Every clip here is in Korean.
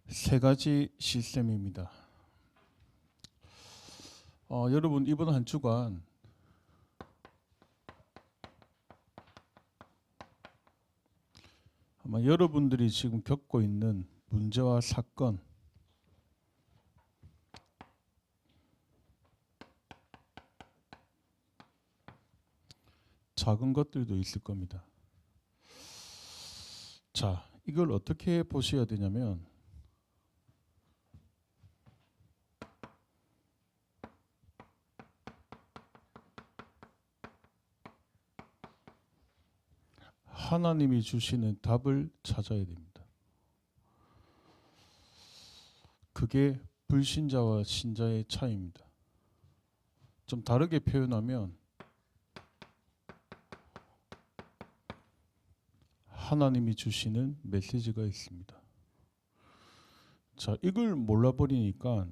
세 가지 시스템입니다. 여러분 이번 한 주간 아마 여러분들이 지금 겪고 있는 문제와 사건, 작은 것들도 있을 겁니다. 자, 이걸 어떻게 보셔야 되냐면 하나님이 주시는 답을 찾아야 됩니다. 그게 불신자와 신자의 차이입니다. 좀 다르게 표현하면 하나님이 주시는 메시지가 있습니다. 자, 이걸 몰라버리니까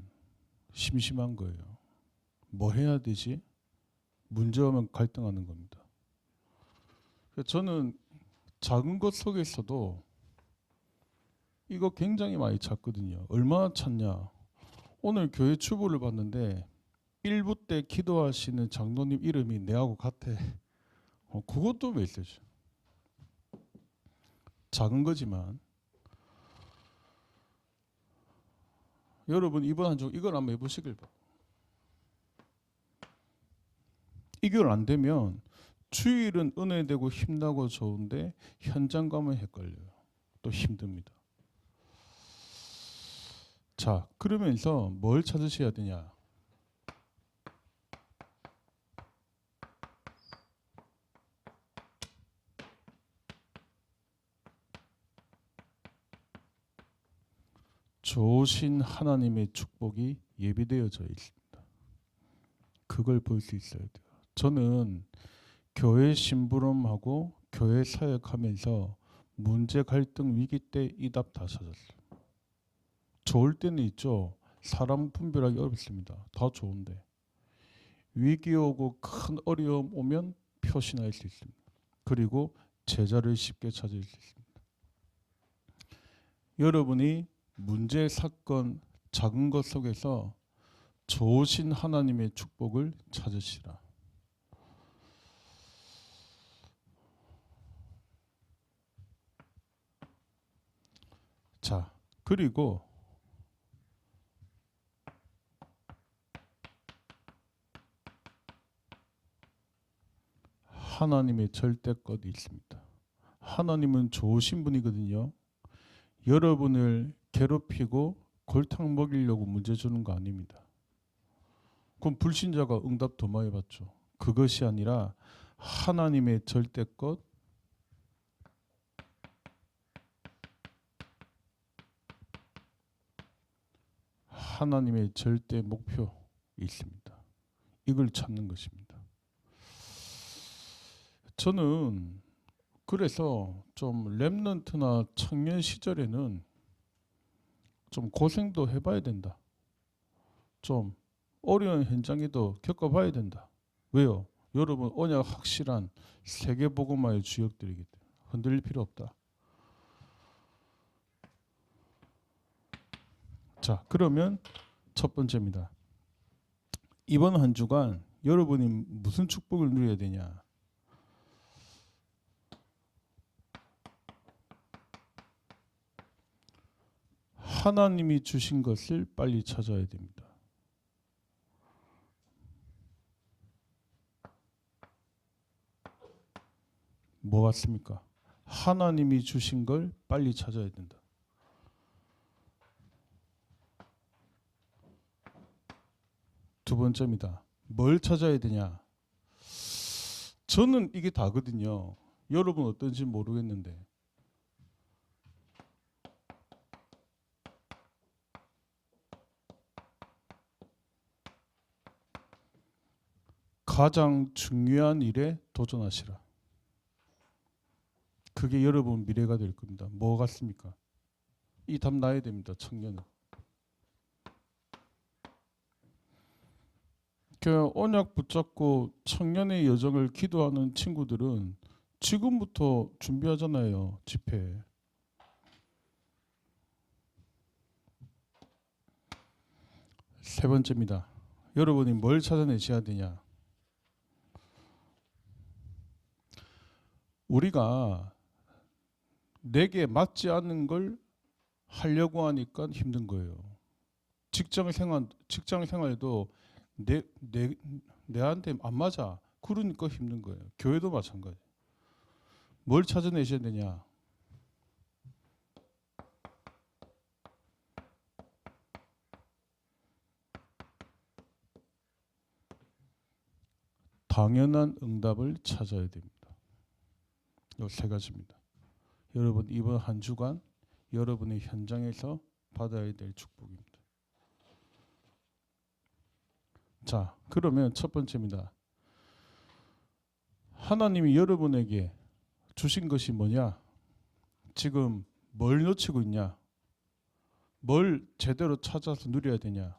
심심한 거예요. 뭐 해야 되지? 문제 오면 갈등하는 겁니다. 저는 작은 것 속에서도 이거 굉장히 많이 찾거든요. 얼마나 찾냐? 오늘 교회 추부를 봤는데 1부 때 기도하시는 장로님 이름이 내하고 같아. 그것도 메시지. 작은 거지만 여러분 이번 한 주 이걸 한번 해보시길 바랍니다. 이걸 안 되면 주일은 은혜되고 힘나고 좋은데 현장 가면 헷갈려요. 또 힘듭니다. 자, 그러면서 뭘 찾으셔야 되냐? 좋으신 하나님의 축복이 예비되어져 있습니다. 그걸 볼 수 있어야 돼요. 저는 교회 심부름하고 교회 사역하면서 문제 갈등 위기 때 이 답 다 찾았어요. 좋을 때는 있죠. 사람 분별하기 어렵습니다. 다 좋은데 위기 오고 큰 어려움 오면 표신할 수 있습니다. 그리고 제자를 쉽게 찾을 수 있습니다. 여러분이 문제, 사건, 작은 것 속에서 좋으신 하나님의 축복을 찾으시라. 자, 그리고 하나님의 절대권이 있습니다. 하나님은 좋으신 분이거든요. 여러분을 괴롭히고 골탕 먹이려고 문제 주는 거 아닙니다. 그럼 불신자가 응답 더 많이 받죠. 그것이 아니라 하나님의 절대권, 하나님의 절대 목표 있습니다. 이걸 찾는 것입니다. 저는 그래서 좀 렘넌트나 청년 시절에는 좀 고생도 해봐야 된다. 좀 어려운 현장에도 겪어봐야 된다. 왜요? 여러분 언약 확실한 세계복음화의 주역들이기 때문에 흔들릴 필요 없다. 자, 그러면 첫 번째입니다. 이번 한 주간 여러분이 무슨 축복을 누려야 되냐? 하나님이 주신 것을 빨리 찾아야 됩니다. 뭐 같습니까? 하나님이 주신 걸 빨리 찾아야 된다. 두 번째입니다. 뭘 찾아야 되냐? 저는 이게 다거든요. 여러분 어떤지 모르겠는데 가장 중요한 일에 도전하시라. 그게 여러분 미래가 될 겁니다. 뭐 같습니까? 이 답 나야 됩니다. 청년은. 그 언약 붙잡고 청년의 여정을 기도하는 친구들은 지금부터 준비하잖아요. 집회. 세 번째입니다. 여러분이 뭘 찾아내셔야 되냐? 우리가 내게 맞지 않는 걸 하려고 하니까 힘든 거예요. 직장 생활도 내한테 안 맞아. 그러니까 힘든 거예요. 교회도 마찬가지. 뭘 찾아내셔야 되냐? 당연한 응답을 찾아야 됩니다. 이 세 가지입니다. 여러분 이번 한 주간 여러분의 현장에서 받아야 될 축복입니다. 자, 그러면 첫 번째입니다. 하나님이 여러분에게 주신 것이 뭐냐? 지금 뭘 놓치고 있냐? 뭘 제대로 찾아서 누려야 되냐?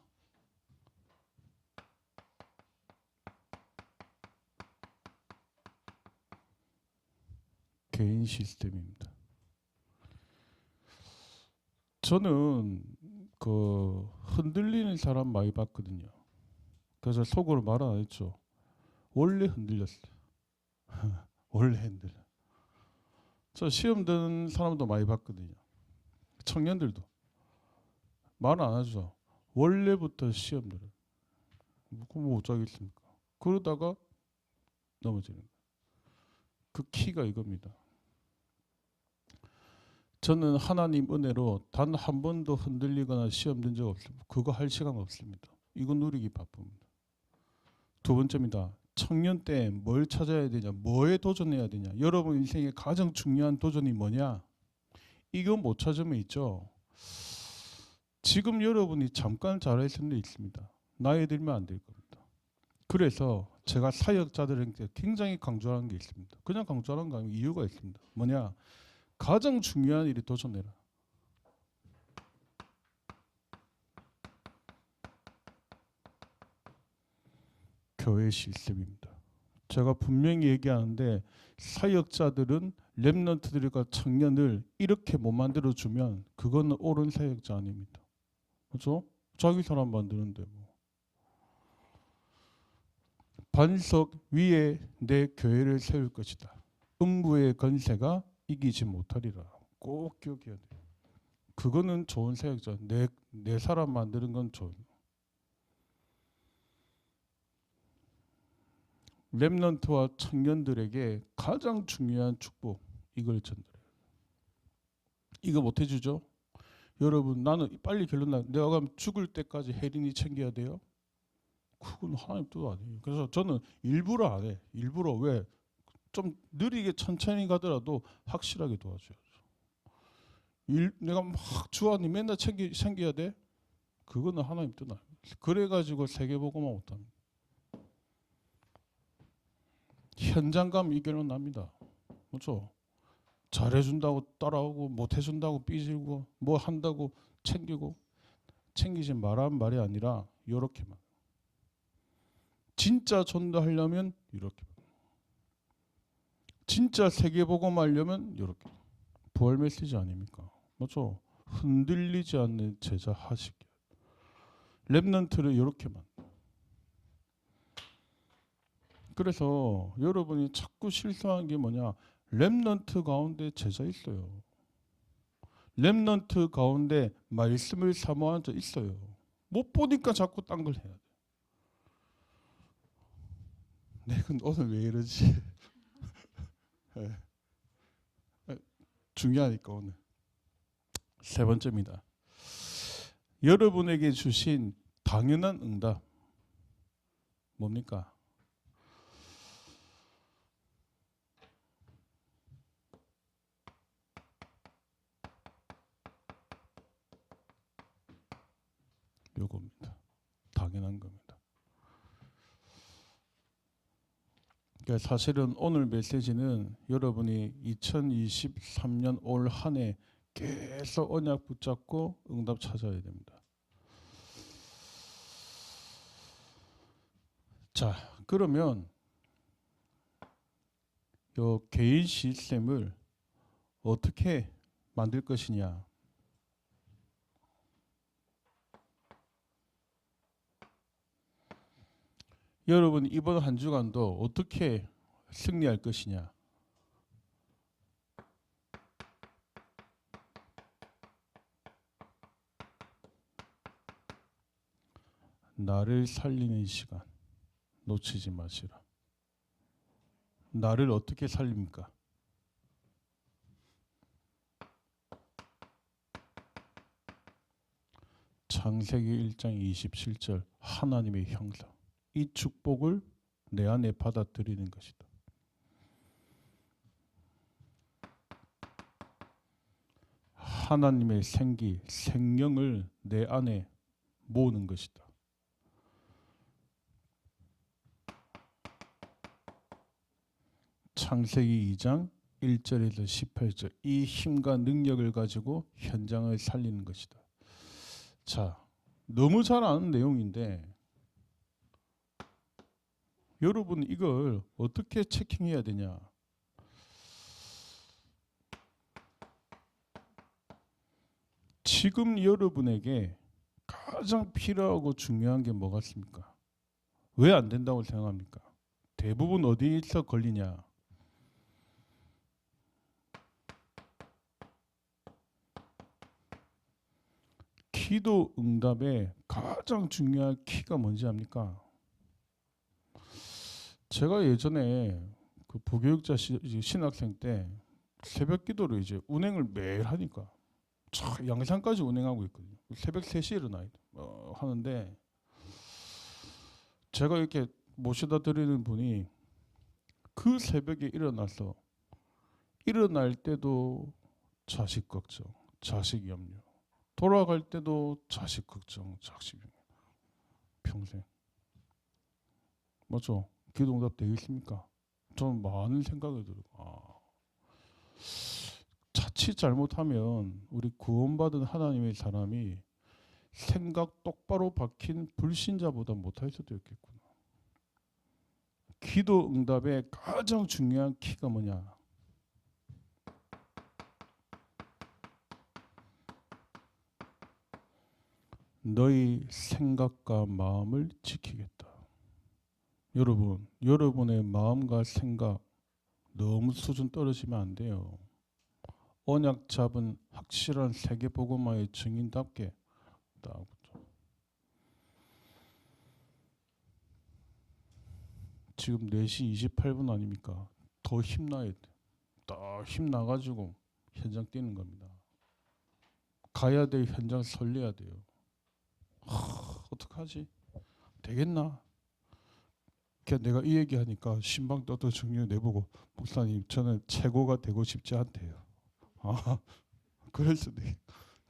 개인 시스템입니다. 저는 그 흔들리는 사람 많이 봤거든요. 그래서 속으로 말 안 했죠. 원래 흔들렸어요. 원래 흔들려. 저 시험 드는 사람도 많이 봤거든요. 청년들도 말 안 하죠. 원래부터 시험 들어요. 뭐 어쩌겠습니까? 그러다가 넘어지는 거예요. 그 키가 이겁니다. 저는 하나님 은혜로 단 한 번도 흔들리거나 시험 든 적 없습니다. 그거 할 시간 없습니다. 이거 누리기 바쁩니다. 두 번째입니다. 청년 때 뭘 찾아야 되냐? 뭐에 도전해야 되냐? 여러분 인생의 가장 중요한 도전이 뭐냐? 이거 못 찾으면 있죠. 지금 여러분이 잠깐 잘할 수도 있습니다. 나이 들면 안 될 겁니다. 그래서 제가 사역자들에게 굉장히 강조하는 게 있습니다. 그냥 강조하는 거 아니고 이유가 있습니다. 뭐냐? 가장 중요한 일이 도전해라. 교회 시스템입니다. 제가 분명히 얘기하는데 사역자들은 렘넌트들과 청년을 이렇게 못 만들어주면 그거는 옳은 사역자 아닙니다. 그렇죠? 자기 사람 만드는데 뭐. 반석 위에 내 교회를 세울 것이다. 음부의 권세가 이기지 못하리라. 꼭 기억해야 돼요. 그거는 좋은 사역자. 내 사람 만드는 건 좋은. 렘넌트와 청년들에게 가장 중요한 축복 이걸 전달해요. 이거 못 해주죠? 여러분 나는 빨리 결론 나. 내가 그럼 죽을 때까지 혜린이 챙겨야 돼요? 그건 하나님 뜻 아니에요. 그래서 저는 일부러 안 해. 일부러 왜? 좀 느리게 천천히 가더라도 확실하게 도와줘야죠. 내가 막 주하니 맨날 챙겨야 돼? 그거는 하나님 뜻 아니에요. 그래가지고 세계보고만 못합니다. 현장감 이겨는 납니다. 그렇죠? 잘해준다고 따라오고 못해준다고 삐지고 뭐 한다고 챙기고 챙기지 말라는 말이 아니라 이렇게만. 진짜 전도하려면 이렇게. 진짜 세계보고만 하려면 이렇게. 부활 메시지 아닙니까? 맞죠? 흔들리지 않는 제자 하시기. 렘넌트를 이렇게만. 그래서 여러분이 자꾸 실수하는 게 뭐냐? 렘넌트 가운데 제자 있어요. 렘넌트 가운데 말씀을 사모하는 자 있어요. 못 보니까 자꾸 딴 걸 해야 돼. 내가 오늘 왜 이러지? 네. 중요하니까 오늘. 세 번째입니다. 여러분에게 주신 당연한 응답 뭡니까? 요겁니다. 당연한 겁니다. 그러니까 사실은 오늘 메시지는 여러분이 2023년 올 한 해 계속 언약 붙잡고 응답 찾아야 됩니다. 자, 그러면 요 개인 시스템을 어떻게 만들 것이냐? 여러분 이번 한 주간도 어떻게 승리할 것이냐? 나를 살리는 시간 놓치지 마시라. 나를 어떻게 살립니까? 창세기 1장 27절 하나님의 형상. 이 축복을 내 안에 받아들이는 것이다. 하나님의 생기, 생명을 내 안에 모으는 것이다. 창세기 2장 1절에서 18절 이 힘과 능력을 가지고 현장을 살리는 것이다. 자, 너무 잘 아는 내용인데 여러분 이걸 어떻게 체킹해야 되냐? 지금 여러분에게 가장 필요하고 중요한 게 뭐 같습니까? 왜 안 된다고 생각합니까? 대부분 어디서 걸리냐? 기도 응답의 가장 중요한 키가 뭔지 압니까? 제가 예전에 그 부교육자 신학생 때 새벽 기도를 이제 운행을 매일 하니까 양산까지 운행하고 있거든요. 새벽 3시에 일어나야 하는데 제가 이렇게 모셔다 드리는 분이 그 새벽에 일어나서 일어날 때도 자식 걱정, 자식 염려, 돌아갈 때도 자식 걱정, 자식 염려. 평생. 맞죠? 기도 응답 되겠습니까? 저는 많은 생각이 들고 자칫 잘못하면 우리 구원받은 하나님의 사람이 생각 똑바로 박힌 불신자보다 못할 수도 있겠구나. 기도 응답의 가장 중요한 키가 뭐냐? 너희 생각과 마음을 지키겠다. 여러분, 여러분의 마음과 생각 너무 수준 떨어지면 안 돼요. 언약 잡은 확실한 세계복음화의 증인답게 딱 지금 4시 28분 아닙니까? 더 힘나야 돼. 딱 힘나가지고 현장 뛰는 겁니다. 가야 될 현장 설레야 돼요. 어떡하지? 되겠나? 내가 이 얘기하니까 신방 떠도 중요 내보고 목사님 저는 최고가 되고 싶지 않대요. 그럴 수도 있.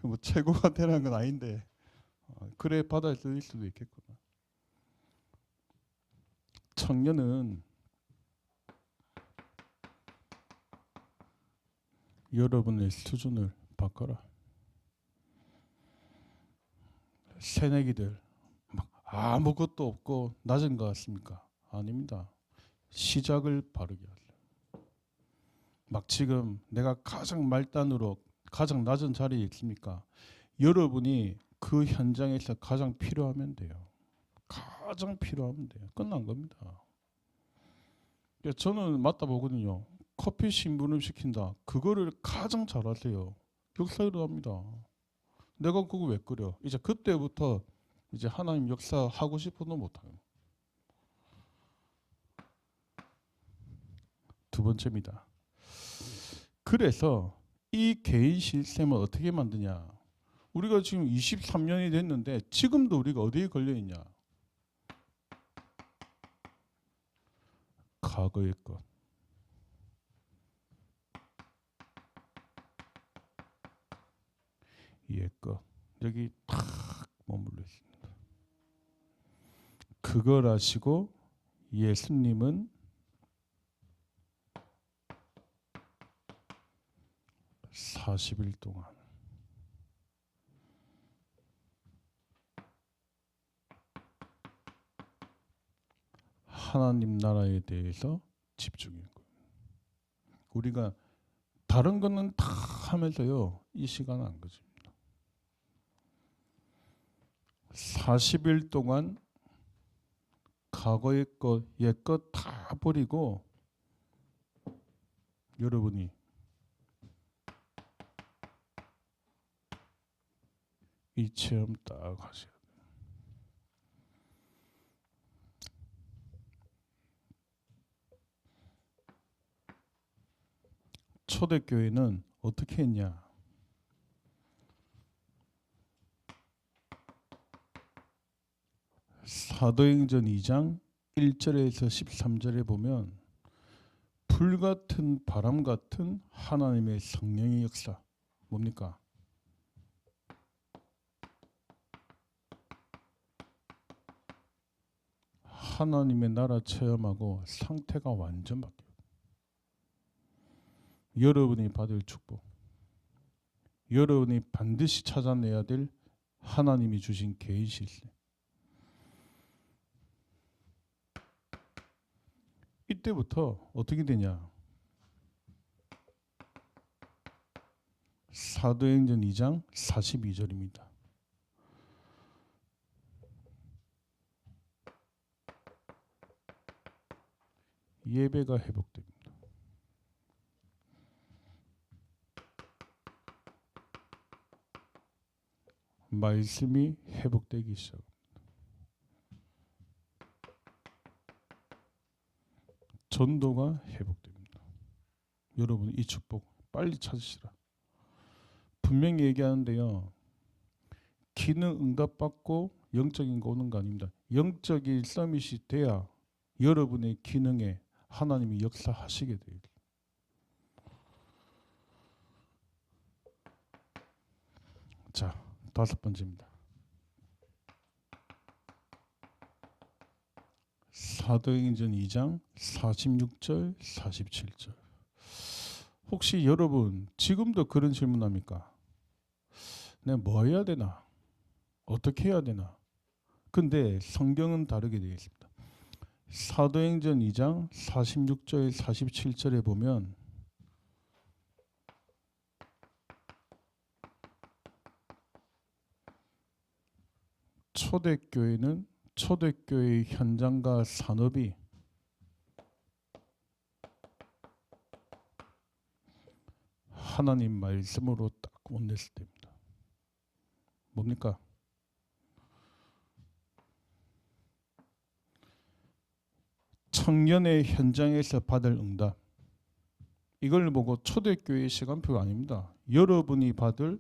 뭐 최고가 되라는 건 아닌데 그래 받아들일 수도 있겠구나. 청년은 여러분의 수준을 바꿔라. 새내기들 막 아무것도 없고 낮은 것 같습니까? 아닙니다. 시작을 바르게 하세요. 막 지금 내가 가장 말단으로 가장 낮은 자리에 있습니까? 여러분이 그 현장에서 가장 필요하면 돼요. 가장 필요하면 돼요. 끝난 겁니다. 저는 맞다 보거든요. 커피 심부름 시킨다. 그거를 가장 잘하세요. 역사 일어납니다. 내가 그거 왜 끓여? 이제 그때부터 이제 하나님 역사 하고 싶어도 못해요. 두 번째입니다. 그래서 이 개인 시스템을 어떻게 만드냐? 우리가 지금 23년이 됐는데 지금도 우리가 어디에 걸려 있냐? 과거의 것. 옛 것. 여기 탁 머물러 있습니다. 그걸 아시고 예수님은 40일 동안 하나님 나라에 대해서 집중해요. 우리가 다른 거는 다 하면서요. 이 시간 안 가집니다. 40일 동안 과거의 것, 옛 것 다 버리고 여러분이 이 체험 딱 하셔야 돼요. 초대교회는 어떻게 했냐? 사도행전 2장 1절에서 13절에 보면 불같은 바람 같은 하나님의 성령의 역사 뭡니까? 하나님의 나라 체험하고 상태가 완전 바뀌어요. 여러분이 받을 축복, 여러분이 반드시 찾아내야 될 하나님이 주신 개인 실세. 이때부터 어떻게 되냐? 사도행전 2장 42절입니다. 예배가 회복됩니다. 말씀이 회복되기 시작합니다. 전도가 회복됩니다. 여러분 이 축복 빨리 찾으시라. 분명히 얘기하는데요. 기능 응답받고 영적인 거 오는 거 아닙니다. 영적인 서밋이 돼야 여러분의 기능에 하나님이 역사하시게 돼요. 자, 5번째입니다. 사도행전 2장 46절 47절. 혹시 여러분 지금도 그런 질문합니까? 내가 뭐 해야 되나? 어떻게 해야 되나? 근데 성경은 다르게 되어 있습니다. 사도행전 2장 46절 47절에 보면 초대교회는 초대교회의 현장과 산업이 하나님 말씀으로 딱 온냈을 때입니다. 뭡니까? 청년의 현장에서 받을 응답. 이걸 보고 초대교회의 시간표가 아닙니다. 여러분이 받을,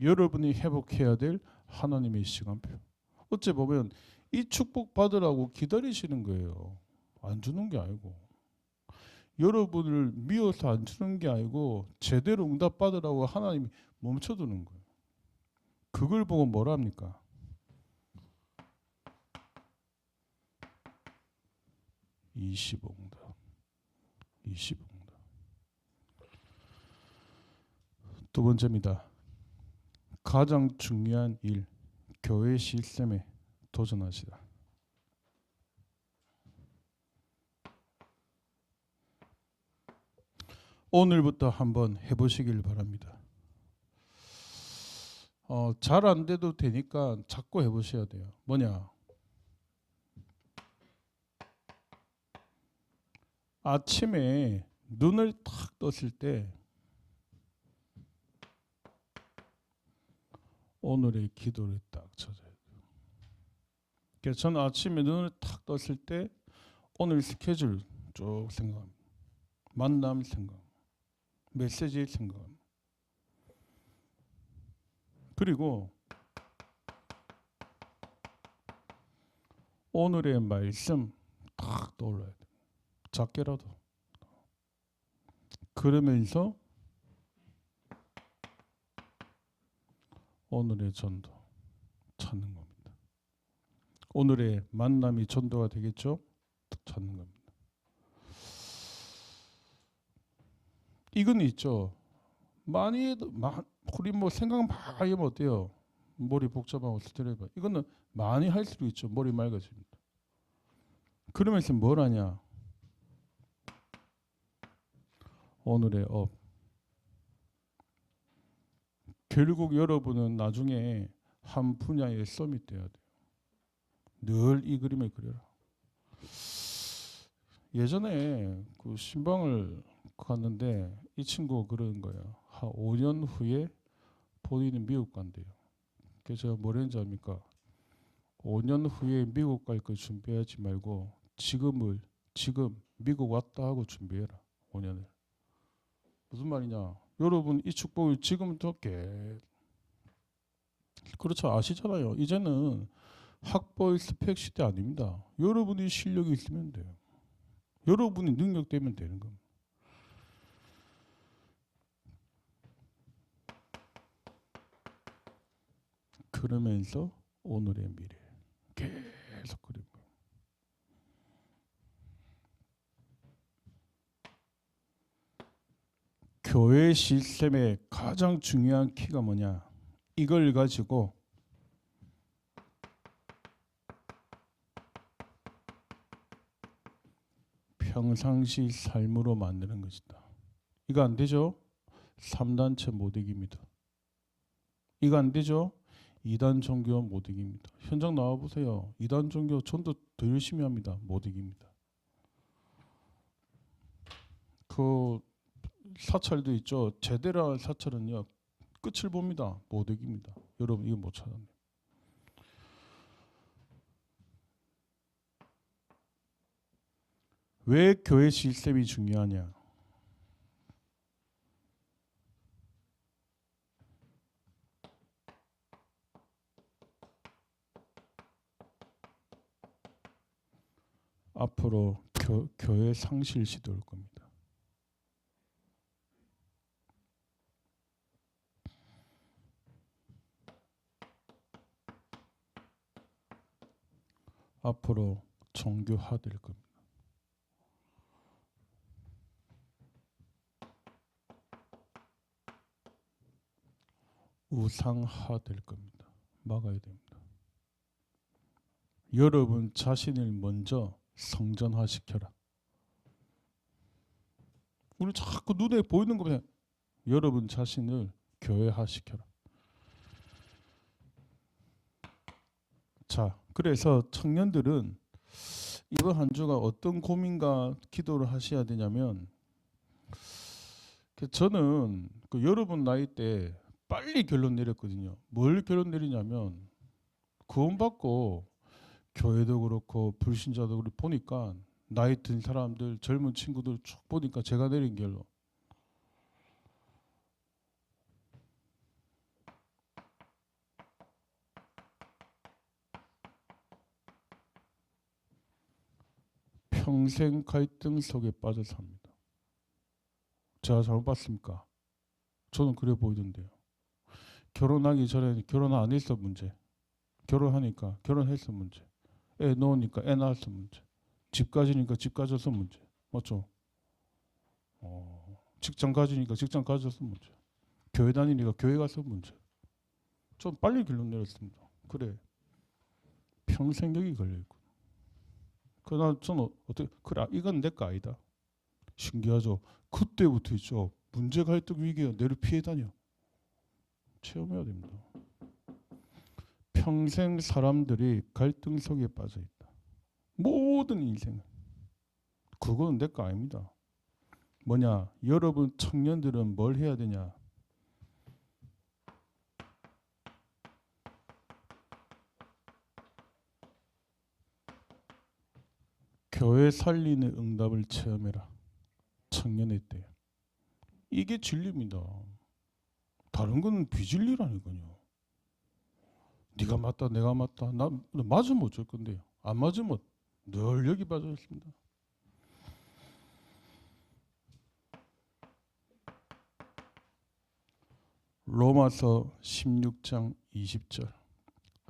여러분이 회복해야 될 하나님의 시간표. 어째 보면 이 축복 받으라고 기다리시는 거예요. 안 주는 게 아니고. 여러분을 미워서 안 주는 게 아니고 제대로 응답 받으라고 하나님이 멈춰두는 거예요. 그걸 보고 뭐라 합니까? 25응답. 25응답. 두 번째입니다. 가장 중요한 일, 교회 시스템에 도전하시라. 오늘부터 한번 해보시길 바랍니다. 잘 안 돼도 되니까 자꾸 해보셔야 돼요. 뭐냐? 아침에 눈을 탁 떴을 때 오늘의 기도를 딱 찾아야 돼요. 그래서 저는 아침에 눈을 탁 떴을 때 오늘 스케줄 쭉 생각합니다. 만남 생각, 메시지 생각합니다. 그리고 오늘의 말씀 딱 떠올라야 돼요. 작게라도. 그러면서 오늘의 전도 찾는 겁니다. 오늘의 만남이 전도가 되겠죠? 찾는 겁니다. 이건 있죠. 많이 해도 우리 뭐 생각 많이 하면 어때요? 머리 복잡하고 스트레스. 이거는 많이 할 수도 있죠. 머리 맑아집니다. 그러면서 뭘 하냐? 오늘의 업. 결국 여러분은 나중에 한 분야에 서밋돼야 돼요. 늘 이 그림을 그려라. 예전에 그 신방을 갔는데 이 친구가 그러는 거예요. 한 5년 후에 본인은 미국 간대요. 그래서 제가 뭐랬는지 압니까? 5년 후에 미국 갈 거 준비하지 말고 지금 미국 왔다 하고 준비해라. 5년을. 무슨 말이냐? 여러분 이 축복을 지금부터 그렇죠. 아시잖아요. 이제는 학벌 스펙 시대 아닙니다. 여러분이 실력이 있으면 돼요. 여러분이 능력되면 되는 겁니다. 그러면서 오늘의 미래 계속 그리고 교회 시스템의 가장 중요한 키가 뭐냐? 이걸 가지고 평상시 삶으로 만드는 것이다. 이거 안 되죠? 3단체 못 이깁니다. 이거 안 되죠? 2단 종교 못 이깁니다. 현장 나와보세요. 2단 종교 전도 더 열심히 합니다. 못 이깁니다. 그 사찰도 있죠. 제대로 한 사찰은요. 끝을 봅니다. 못 이깁니다. 여러분 이거 못 찾았네요. 왜 교회 시스템이 중요하냐? 앞으로 교회 상실 시대 올 겁니다. 앞으로 종교화될 겁니다. 우상화될 겁니다. 막아야 됩니다. 여러분 자신을 먼저 성전화시켜라. 우리 자꾸 눈에 보이는 거 그냥 여러분 자신을 교회화시켜라. 자, 그래서 청년들은 이번 한 주가 어떤 고민과 기도를 하셔야 되냐면 저는 그 여러분 나이 때 빨리 결론 내렸거든요. 뭘 결론 내리냐면 구원받고 교회도 그렇고 불신자도 그렇고 보니까 나이 든 사람들 젊은 친구들 쭉 보니까 제가 내린 결론 평생 갈등 속에 빠져 삽니다. 제가 잘못 봤습니까? 저는 그래 보이던데요. 결혼하기 전에 결혼 안 했어 문제. 결혼하니까 결혼했어 문제. 애 낳으니까 애 낳았어 문제. 집 가지니까 집 가져서 문제. 맞죠? 직장 가지니까 직장 가져서 문제. 교회 다니니까 교회 가서 문제. 좀 빨리 결론 내렸습니다. 그래. 평생 여기 걸려있고. 그러나 저는 어떻게 그래 이건 내 거 아니다. 신기하죠. 그때부터 있죠. 문제 갈등 위기가 내를 피해 다녀. 체험해야 됩니다. 평생 사람들이 갈등 속에 빠져 있다. 모든 인생은. 그건 내 거 아닙니다. 뭐냐? 여러분 청년들은 뭘 해야 되냐? 교회 살리는 응답을 체험해라. 청년의 때. 이게 진리입니다. 다른 건 비진리라니까요. 네가 맞다 내가 맞다 나 맞으면 어쩔 건데요. 안 맞으면 늘 여기 빠져 있습니다. 로마서 16장 20절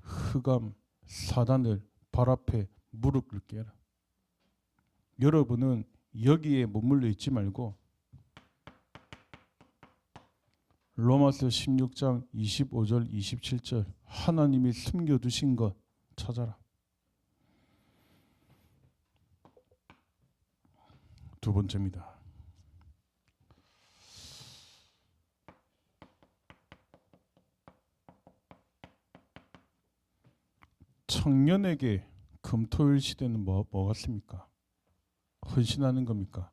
흑암 사단을 발 앞에 무릎 꿇게 해라. 여러분은 여기에 머물러 있지 말고 로마서 16장 25절 27절 하나님이 숨겨두신 것 찾아라. 두 번째입니다. 청년에게 금토일 시대는 뭐 같습니까? 헌신하는 겁니까?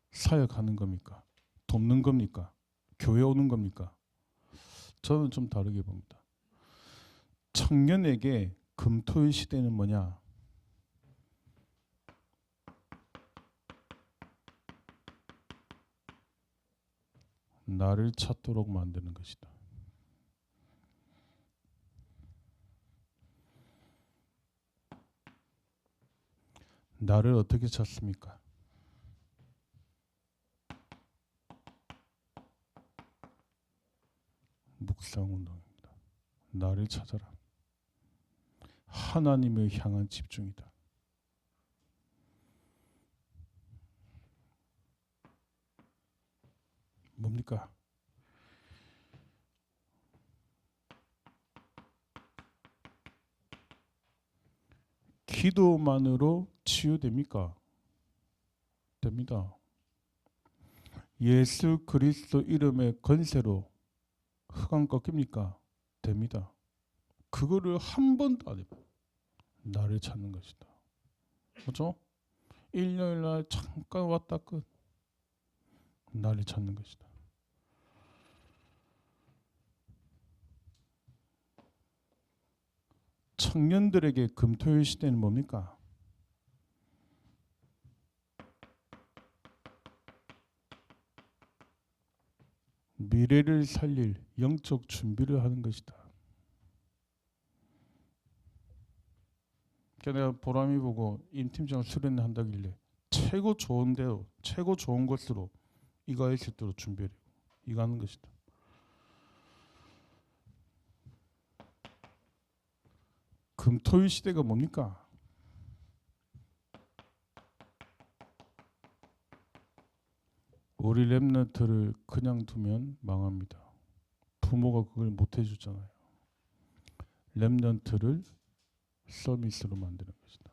사역하는 겁니까? 돕는 겁니까? 교회 오는 겁니까? 저는 좀 다르게 봅니다. 청년에게 금토일 시대는 뭐냐? 나를 찾도록 만드는 것이다. 나를 어떻게 찾습니까? 묵상운동입니다. 나를 찾아라. 하나님을 향한 집중이다. 뭡니까? 기도만으로 치유됩니까? 됩니다. 예수 그리스도 이름의 권세로 흑암 꺾입니까? 됩니다. 그거를 한 번도 안 해봐요. 나를 찾는 것이다. 그렇죠? 일요일날 잠깐 왔다 끝. 나를 찾는 것이다. 청년들에게 금토일 시대는 뭡니까? 미래를 살릴 영적 준비를 하는 것이다. 그러니까 내가 보람이 보고 임팀장 수련한다길래 최고 좋은 대로, 최고 좋은 것으로 이거할 수 있도록 준비를 이거 하는 것이다. 금토일 시대가 뭡니까? 우리 렘넌트를 그냥 두면 망합니다. 부모가 그걸 못 해주잖아요. 렘넌트를 서비스로 만드는 것이다.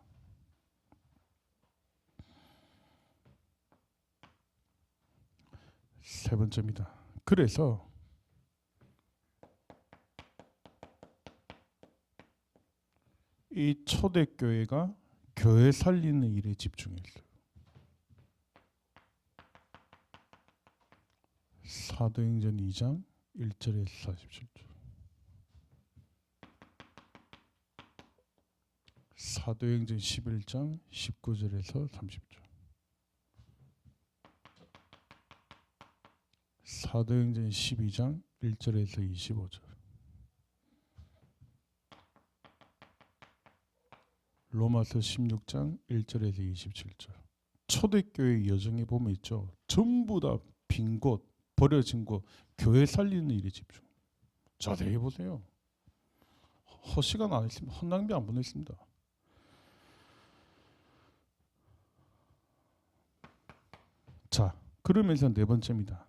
세 번째입니다. 그래서 이 초대교회가 교회 살리는 일에 집중했어요. 사도행전 2장 1절에서 47절. 사도행전 11장 19절에서 30절. 사도행전 12장 1절에서 25절. 로마서 16장 1절에서 27절. 초대교회 여정에 보면 있죠. 전부 다 빈 곳, 버려진 곳, 교회 살리는 일에 집중. 자세히 보세요. 허시간 안 했습니다. 헛낭비 안 보냈습니다. 자, 그러면서 네 번째입니다.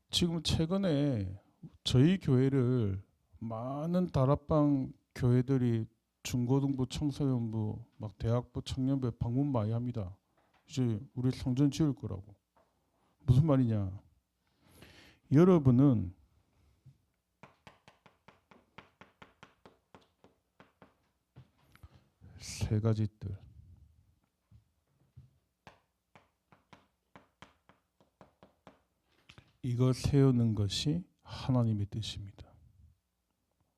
지금 최근에 저희 교회를 많은 다락방 교회들이 중고등부, 청소년부, 막 대학부, 청년부에 방문 많이 합니다. 이제 우리 성전 지을 거라고. 무슨 말이냐? 여러분은 세 가지 뜻. 이거 세우는 것이 하나님의 뜻입니다.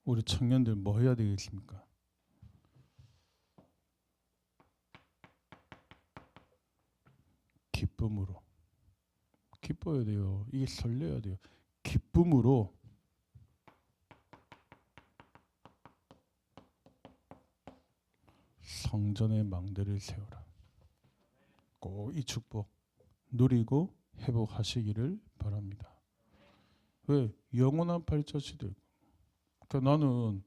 우리 청년들 뭐 해야 되겠습니까? 기쁨으로. 기뻐야 돼요. 이게 설레야 돼요. 기쁨으로 성전의 망대를 세워라. 꼭 이 축복 누리고 회복하시기를 바랍니다. 왜? 영원한 발자취들. 그러니까 나는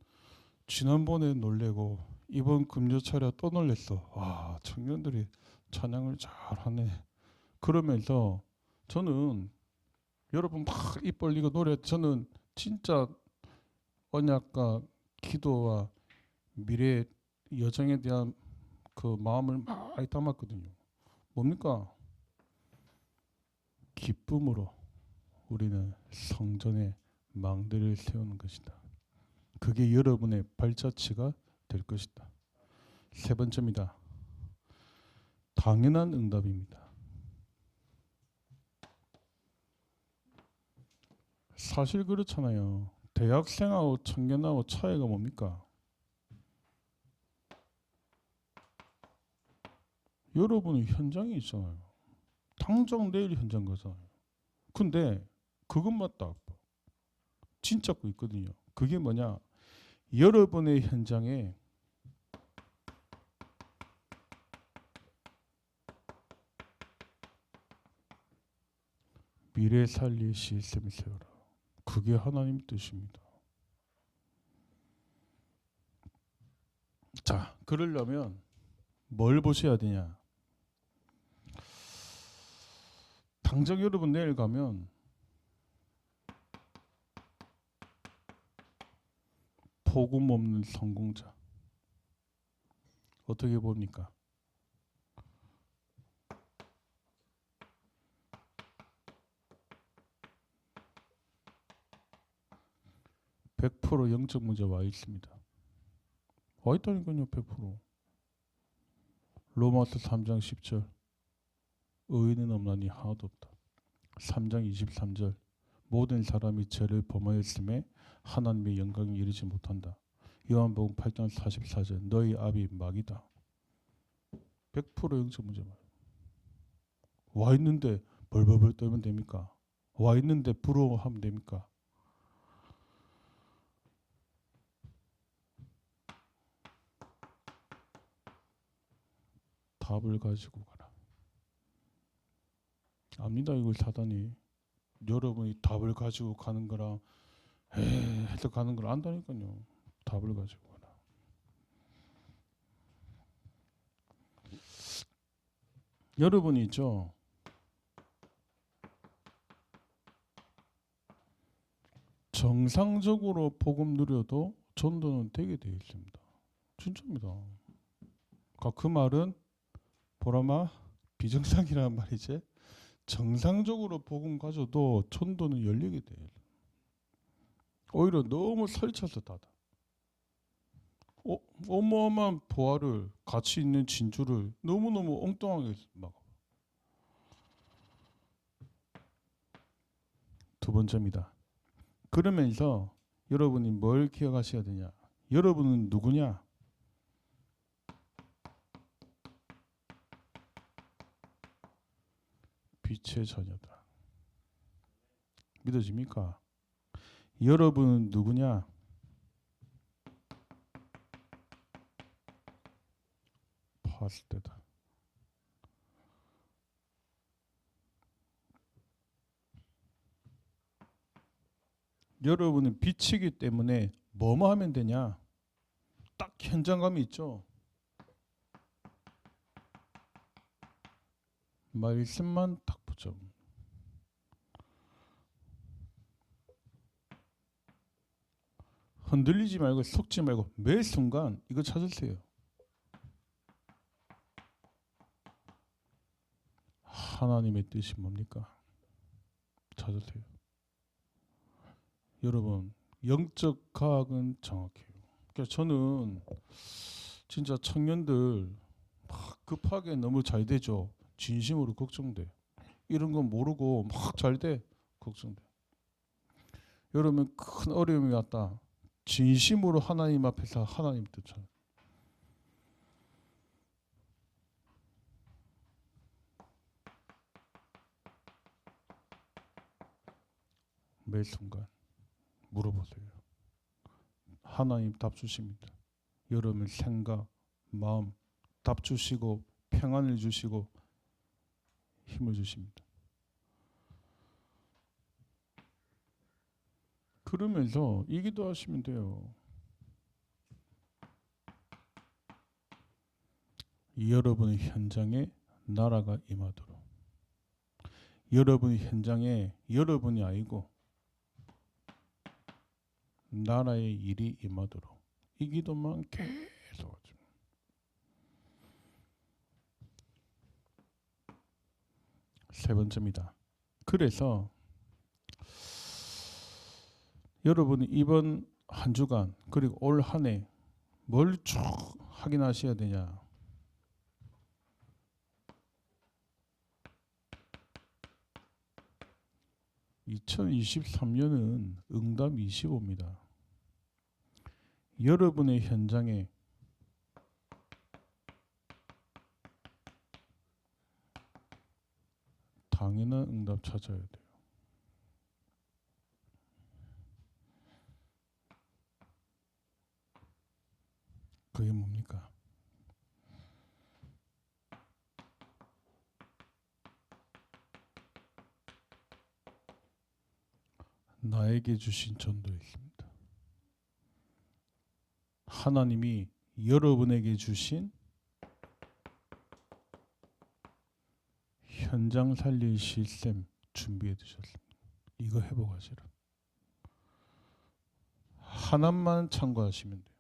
지난번에 놀래고 이번 금요철에 또 놀랬어. 와, 청년들이 찬양을 잘하네. 그러면서 저는 여러분 막 입 벌리고 노래, 저는 진짜 언약과 기도와 미래 여정에 대한 그 마음을 많이 담았거든요. 뭡니까? 기쁨으로 우리는 성전에 망대를 세우는 것이다. 그게 여러분의 발자취가 될 것이다. 세 번째입니다. 당연한 응답입니다. 사실 그렇잖아요. 대학생하고 청년하고 차이가 뭡니까? 여러분이 현장에 있잖아요. 당장 내일 현장 가잖아요. 근데 그것만 딱 진짜 거 있거든요. 그게 뭐냐? 여러분의 현장에 미래 살릴 시스템을 세워라. 그게 하나님 뜻입니다. 자, 그러려면 뭘 보셔야 되냐? 당장 여러분 내일 가면 복음 없는 성공자 어떻게 봅니까? (100% 영적 문제 와 있습니다. 와 있다니까요. 100%. 로마서 3장 10절 의인은 없나니 하나도 없다. 3장 23절 모든 사람이 죄를 범하였음에 하나님의 영광에 이르지 못한다. 요한복음 8장 44절 너희 아비 마귀다. 100% 영적 문제 와 있는데 벌벌벌 떨면 됩니까? 와 있는데 부러워하면 됩니까? 답을 가지고 가라. 압니다. 이걸 사단이. 여러분이 답을 가지고 가는 거랑 해서 가는 걸 안다니까요. 답을 가지고 가라. 여러분이 있죠. 정상적으로 복음 누려도 전도는 되게 되어 있습니다. 진짜입니다. 그 말은 보라마 비정상이라는 말이지. 정상적으로 복음 가져도 전도는 열리게 돼요. 오히려 너무 설쳐서 닫아. 어마어마한 보화를 가치 있는 진주를 너무너무 엉뚱하게 막아. 두 번째입니다. 그러면서 여러분이 뭘 기억하셔야 되냐? 여러분은 누구냐? 빛의 자녀다. 믿어집니까? 여러분은 누구냐? 파스때다. 여러분은 빛이기 때문에 뭐뭐 하면 되냐? 딱 현장감이 있죠. 말씀만 딱 붙여. 흔들리지 말고 속지 말고 매 순간 이거 찾으세요. 하나님의 뜻이 뭡니까? 찾으세요. 여러분 영적 과학은 정확해요. 그러니까 저는 진짜 청년들 막 급하게 너무 잘 되죠. 진심으로 걱정돼. 이런 건 모르고 막 잘 돼. 걱정돼. 여러분 큰 어려움이 왔다. 진심으로 하나님 앞에서 하나님 뜻을 매 순간 물어보세요. 하나님 답 주십니다. 여러분 생각, 마음 답 주시고 평안을 주시고 힘을 주십니다. 그러면서 이 기도하시면 돼요. 여러분의 현장에 나라가 임하도록. 여러분의 현장에 여러분이 아니고 나라의 일이 임하도록. 이 기도만 계속 하죠. 세 번째입니다. 그래서 여러분이 이번 한 주간 그리고 올 한 해 뭘 쭉 확인하셔야 되냐. 2023년은 응답 25입니다. 여러분의 현장에 당연한 응답 찾아야 돼요. 그게 뭡니까? 나에게 주신 전도에 있습니다. 하나님이 여러분에게 주신 현장 살릴 시스템 준비해 두셨습니다. 이거 회복하시라. 하나만 참고하시면 돼요.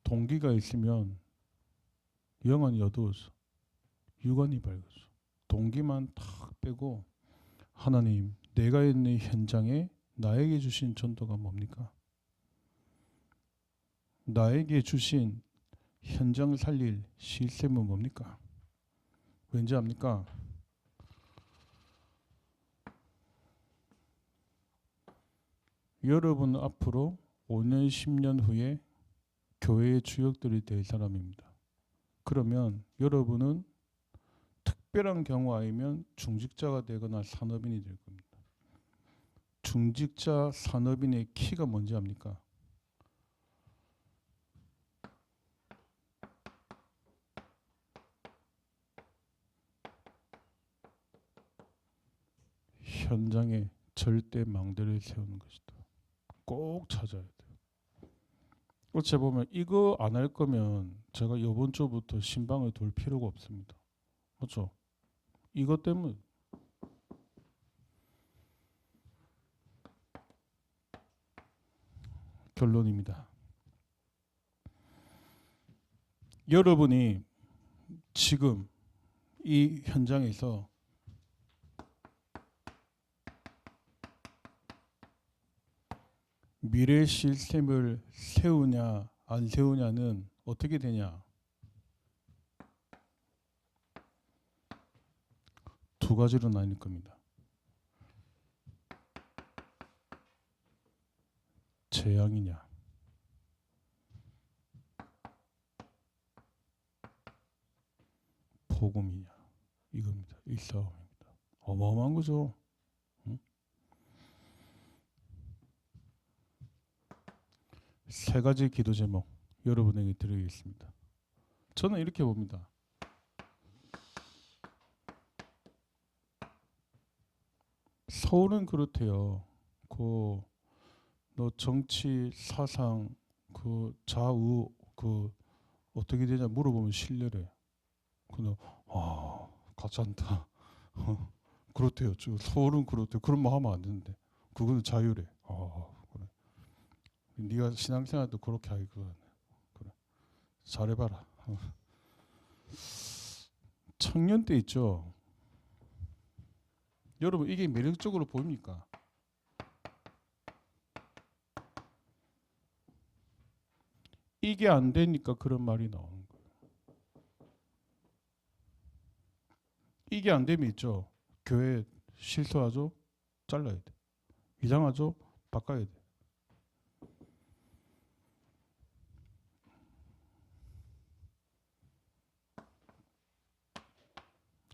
동기가 있으면 영안이 어두워져. 육안이 밝아져. 동기만 탁 빼고 하나님, 내가 있는 현장에 나에게 주신 전도가 뭡니까? 나에게 주신 현장 살릴 시스템은 뭡니까? 왠지 압니까? 여러분 앞으로 5년, 10년 후에 교회의 주역들이 될 사람입니다. 그러면 여러분은 특별한 경우 아니면 중직자가 되거나 산업인이 될 겁니다. 중직자, 산업인의 키가 뭔지 압니까? 현장에 절대 망대를 세우는 것이다. 꼭 찾아야 돼요. 어째 보면 이거 안 할 거면 제가 이번 주부터 신방을 돌 필요가 없습니다. 맞죠? 이것 때문에. 결론입니다. 여러분이 지금 이 현장에서 미래 시스템을 세우냐 안 세우냐는 어떻게 되냐? 두 가지로 나뉠 겁니다. 재앙이냐 복음이냐 이겁니다. 이 싸움입니다. 어마어마한 거죠. 응? 세 가지 기도 제목 여러분에게 드리겠습니다. 저는 이렇게 봅니다. 서울은 그렇대요. 너 정치 사상 좌우 어떻게 되냐 물어보면 신뢰래. 근데 가짜다. 그렇대요. 서울은 그렇대요. 그런 말 하면 안 되는데 그거는 자유래. 그래. 네가 신앙생활도 그렇게 하기 그래. 잘해봐라. 청년 때 있죠. 여러분 이게 매력적으로 보입니까? 이게 안 되니까 그런 말이 나오는 거예요. 이게 안 되면 있죠. 교회 실수하죠? 잘라야 돼. 이상하죠? 바꿔야 돼.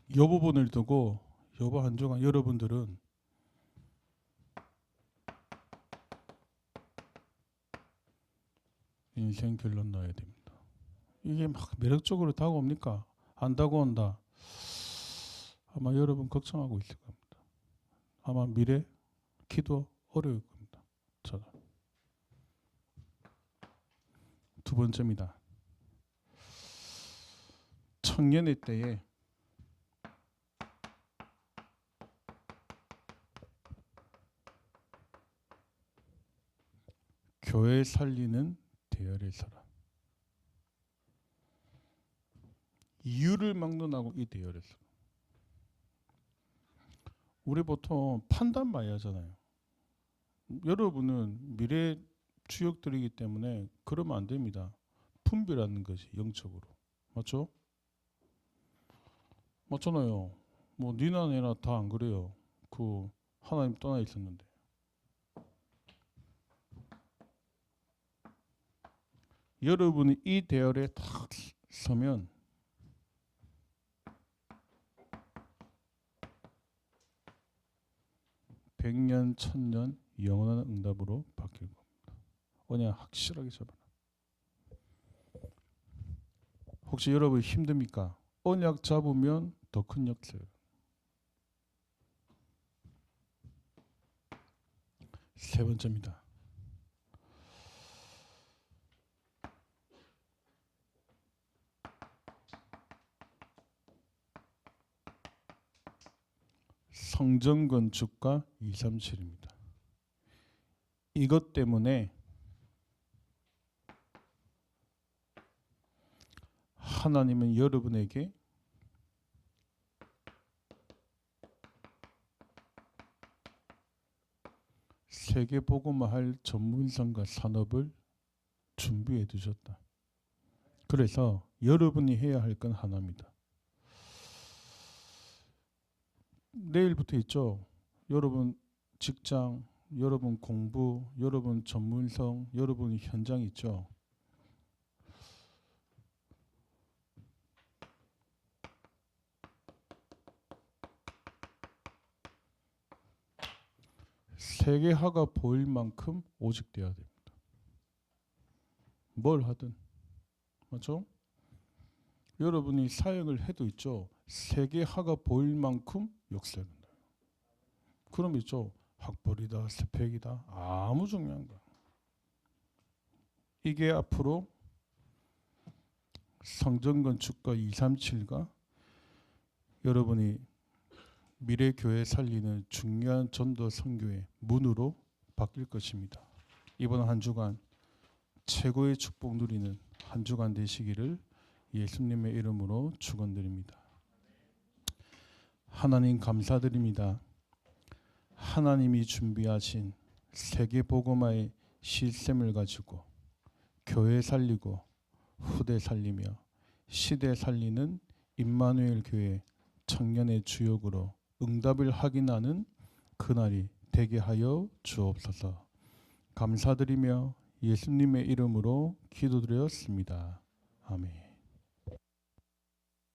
이 부분을 두고 이번 한 주간 여러분들은 인생 결론 나야 됩니다. 이게 막 매력적으로 다가옵니까? 안 다가온다. 아마 여러분 걱정하고 있을 겁니다. 아마 미래 기도 어려울 겁니다. 저는. 두 번째입니다. 청년의 때에 교회 살리는 대열의 사람. 이유를 막론하고 이 대열의 사람. 우리 보통 판단 많이 하잖아요. 여러분은 미래 주역들이기 때문에 그러면 안 됩니다. 분별하는 것이 영적으로. 맞죠? 맞잖아요. 뭐 니나 내나 다 안 그래요. 그 하나님 떠나 있었는데. 여러분이 이 대열에 딱 서면 백년, 천년 영원한 응답으로 바뀔 겁니다. 그냥 확실하게 잡아라. 혹시 여러분 힘듭니까? 언약 잡으면 더 큰 역사예요. 세 번째입니다. 성전 건축과 237입니다. 이것 때문에 하나님은 여러분에게 세계 복음화할 전문성과 산업을 준비해 두셨다. 그래서 여러분이 해야 할 건 하나입니다. 내일부터 있죠. 여러분 직장, 여러분 공부, 여러분 전문성, 여러분 현장 있죠. 세계화가 보일 만큼 오직돼야 됩니다. 뭘 하든. 맞죠? 여러분이 사역을 해도 있죠. 세계화가 보일 만큼 역사해야 된다. 그럼 있죠. 학벌이다, 스펙이다. 아무 중요한 거야. 이게 앞으로 성전 건축과 237가 여러분이 미래 교회 살리는 중요한 전도 선교의 문으로 바뀔 것입니다. 이번 한 주간 최고의 축복 누리는 한 주간 되시기를 예수님의 이름으로 축원드립니다. 하나님 감사드립니다. 하나님이 준비하신 세계 복음화의 시스템을 가지고 교회 살리고 후대 살리며 시대 살리는 임마누엘 교회 청년의 주역으로 응답을 확인하는 그날이 되게 하여 주옵소서. 감사드리며 예수님의 이름으로 기도드렸습니다. 아멘.